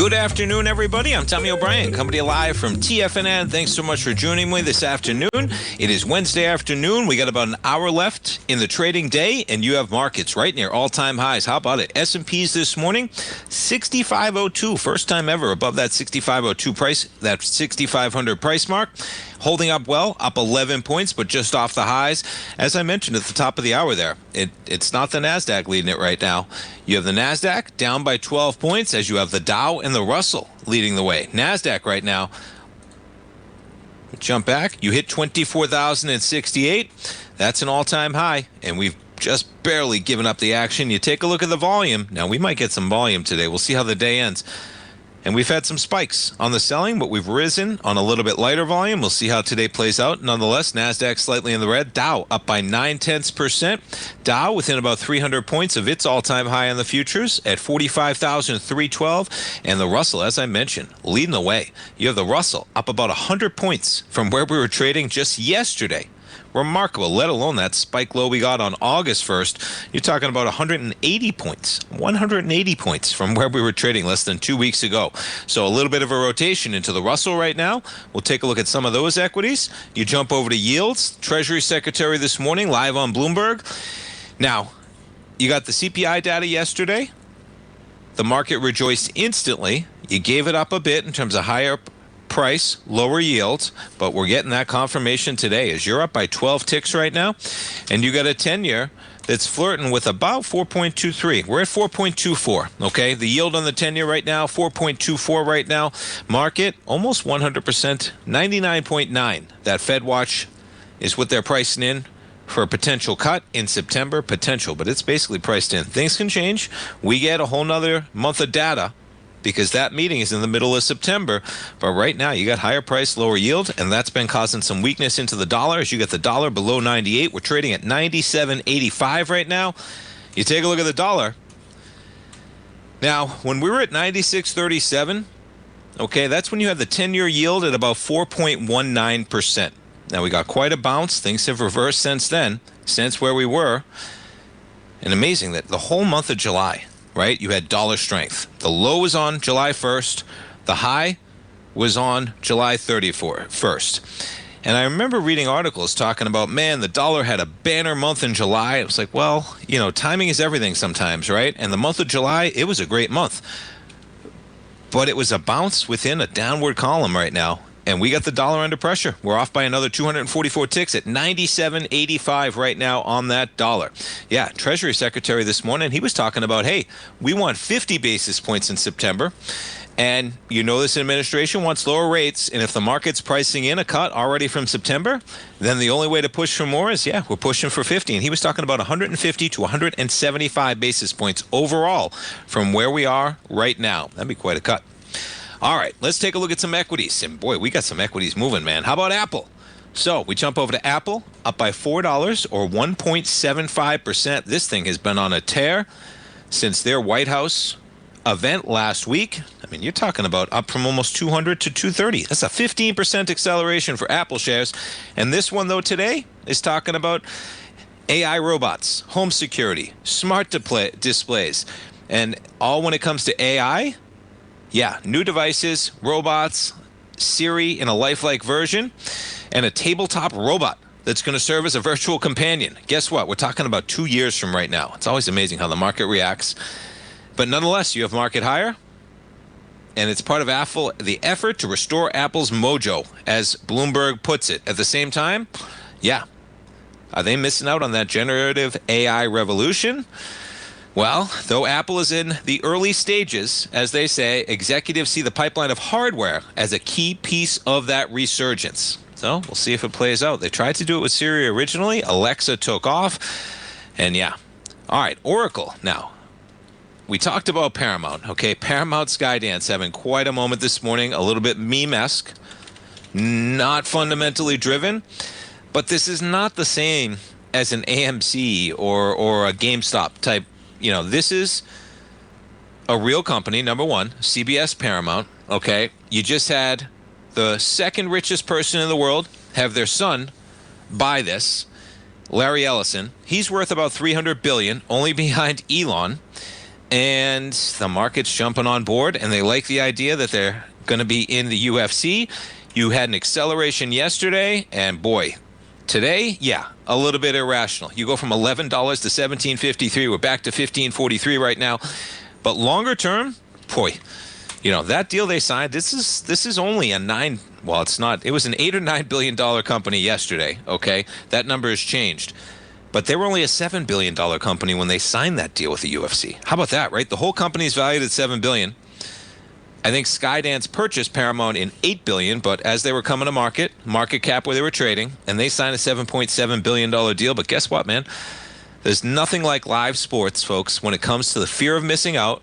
Good afternoon, everybody. I'm Tommy O'Brien, coming to you live from TFNN. Thanks so much for joining me this afternoon. It is Wednesday afternoon. We got about an hour left in the trading day, and you have markets right near all-time highs. How about it? S&Ps this morning, 6502, first time ever above that 6502 price, that 6500 price mark. Holding up well, up 11 points, but just off the highs. As I mentioned at the top of the hour there, it's not the NASDAQ leading it right now. You have the NASDAQ down by 12 points as you have the Dow and the Russell leading the way. NASDAQ right now, jump back, you hit 24,068. That's an all-time high, and we've just barely given up the action. You take a look at the volume. Now, we might get some volume today. We'll see how the day ends. And we've had some spikes on the selling, but we've risen on a little bit lighter volume. We'll see how today plays out. Nonetheless, NASDAQ slightly in the red. Dow up by 0.9%. Dow within about 300 points of its all-time high on the futures at 45,312. And the Russell, as I mentioned, leading the way. You have the Russell up about 100 points from where we were trading just yesterday. Remarkable, let alone that spike low we got on August 1st. You're talking about 180 points, 180 points from where we were trading less than 2 weeks ago. So a little bit of a rotation into the Russell right now. We'll take a look at some of those equities. You jump over to yields. Treasury Secretary this morning, live on Bloomberg. Now, you got the CPI data yesterday. The market rejoiced instantly. You gave it up a bit in terms of higher price, lower yields, but we're getting that confirmation today as you're up by 12 ticks right now, and you got a 10-year that's flirting with about 4.23. We're at 4.24, okay? The yield on the 10-year right now, 4.24 right now. Market, almost 100%, 99.9. That Fed watch is what they're pricing in for a potential cut in September, potential, but it's basically priced in. Things can change. We get a whole nother month of data because that meeting is in the middle of September. But right now, you got higher price, lower yield, and that's been causing some weakness into the dollar. As you get the dollar below 98, we're trading at 97.85 right now. You take a look at the dollar. Now, when we were at 96.37, okay, that's when you had the 10-year yield at about 4.19%. Now, we got quite a bounce. Things have reversed since then, since where we were. And amazing that the whole month of July, right? You had dollar strength. The low was on July 1st. The high was on July 31st. And I remember reading articles talking about, man, the dollar had a banner month in July. It was like, well, you know, timing is everything sometimes, right? And the month of July, it was a great month. But it was a bounce within a downward column right now. And we got the dollar under pressure. We're off by another 244 ticks at 97.85 right now on that dollar. Yeah, Treasury Secretary this morning, he was talking about, hey, we want 50 basis points in September. And you know this administration wants lower rates. And if the market's pricing in a cut already from September, then the only way to push for more is, yeah, we're pushing for 50. And he was talking about 150 to 175 basis points overall from where we are right now. That'd be quite a cut. All right, let's take a look at some equities. And boy, we got some equities moving, man. How about Apple? So we jump over to Apple, up by $4 or 1.75%. This thing has been on a tear since their White House event last week. I mean, you're talking about up from almost 200 to 230. That's a 15% acceleration for Apple shares. And this one, though, today is talking about AI robots, home security, smart displays, and all when it comes to AI. Yeah, new devices, robots, Siri in a lifelike version, and a tabletop robot that's going to serve as a virtual companion. Guess what? We're talking about 2 years from right now. It's always amazing how the market reacts. But nonetheless, you have market higher, and it's part of Apple, the effort to restore Apple's mojo, as Bloomberg puts it. At the same time, yeah, are they missing out on that generative AI revolution? Well, though Apple is in the early stages, as they say, executives see the pipeline of hardware as a key piece of that resurgence. So we'll see if it plays out. They tried to do it with Siri originally. Alexa took off. And yeah. All right, Oracle. Now, we talked about Paramount. Okay, Paramount Skydance having quite a moment this morning. A little bit meme-esque. Not fundamentally driven. But this is not the same as an AMC or a GameStop type. You know, this is a real company, number one, CBS Paramount, okay? You just had the second richest person in the world have their son buy this, Larry Ellison. He's worth about $300 billion, only behind Elon. and the market's jumping on board, and they like the idea that they're going to be in the UFC. You had an acceleration yesterday, and boy, today, yeah, a little bit irrational. You go from $11 to $17.53. We're back to $15.43 right now. But longer term, boy, that deal they signed, this is only a it's not. It was an $8 or $9 billion company yesterday, okay? That number has changed. But they were only a $7 billion company when they signed that deal with the UFC. How about that, right? The whole company is valued at $7 billion. I think Skydance purchased Paramount in $8 billion, but as they were coming to market cap where they were trading, and they signed a $7.7 billion deal. But guess what, man? There's nothing like live sports, folks, when it comes to the fear of missing out.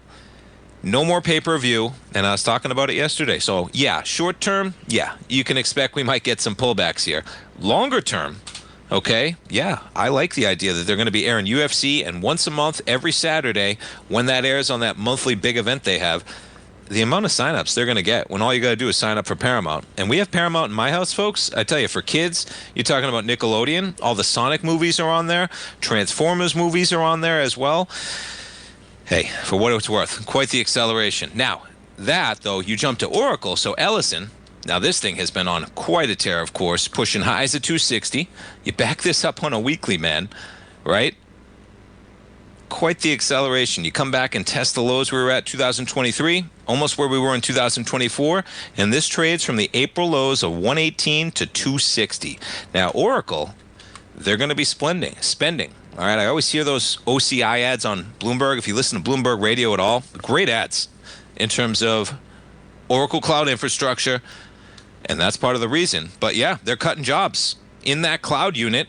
No more pay-per-view, and I was talking about it yesterday. So, yeah, short term, yeah, you can expect we might get some pullbacks here. Longer term, okay, yeah, I like the idea that they're going to be airing UFC, and once a month, every Saturday, when that airs on that monthly big event they have, the amount of signups they're going to get when all you got to do is sign up for Paramount. And we have Paramount in my house, folks. I tell you, for kids, you're talking about Nickelodeon. All the Sonic movies are on there. Transformers movies are on there as well. Hey, for what it's worth, quite the acceleration. Now, that, though, you jump to Oracle. So Ellison, now this thing has been on quite a tear, of course, pushing highs at 260. You back this up on a weekly, man, right? Quite the acceleration. You come back and test the lows we were at 2023, almost where we were in 2024, and this trades from the April lows of 118 to 260. Now, Oracle, they're going to be spending. All right, I always hear those OCI ads on Bloomberg. If you listen to Bloomberg Radio at all, great ads in terms of Oracle Cloud infrastructure, and that's part of the reason. But yeah, they're cutting jobs in that cloud unit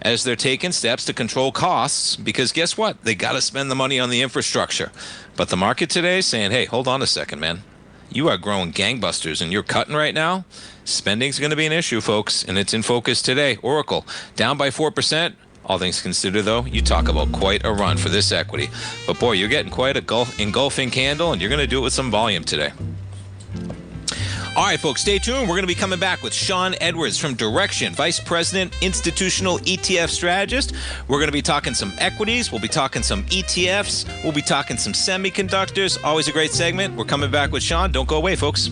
as they're taking steps to control costs, because guess what? They got to spend the money on the infrastructure. But the market today is saying, hey, hold on a second, man. You are growing gangbusters and you're cutting right now. Spending's going to be an issue, folks, and it's in focus today. Oracle down by 4%. All things considered, though, you talk about quite a run for this equity. But boy, you're getting quite a engulfing candle, and you're going to do it with some volume today. All right, folks, stay tuned. We're going to be coming back with Sean Edwards from Direction, Vice President, Institutional ETF Strategist. We're going to be talking some equities. We'll be talking some ETFs. We'll be talking some semiconductors. Always a great segment. We're coming back with Sean. Don't go away, folks.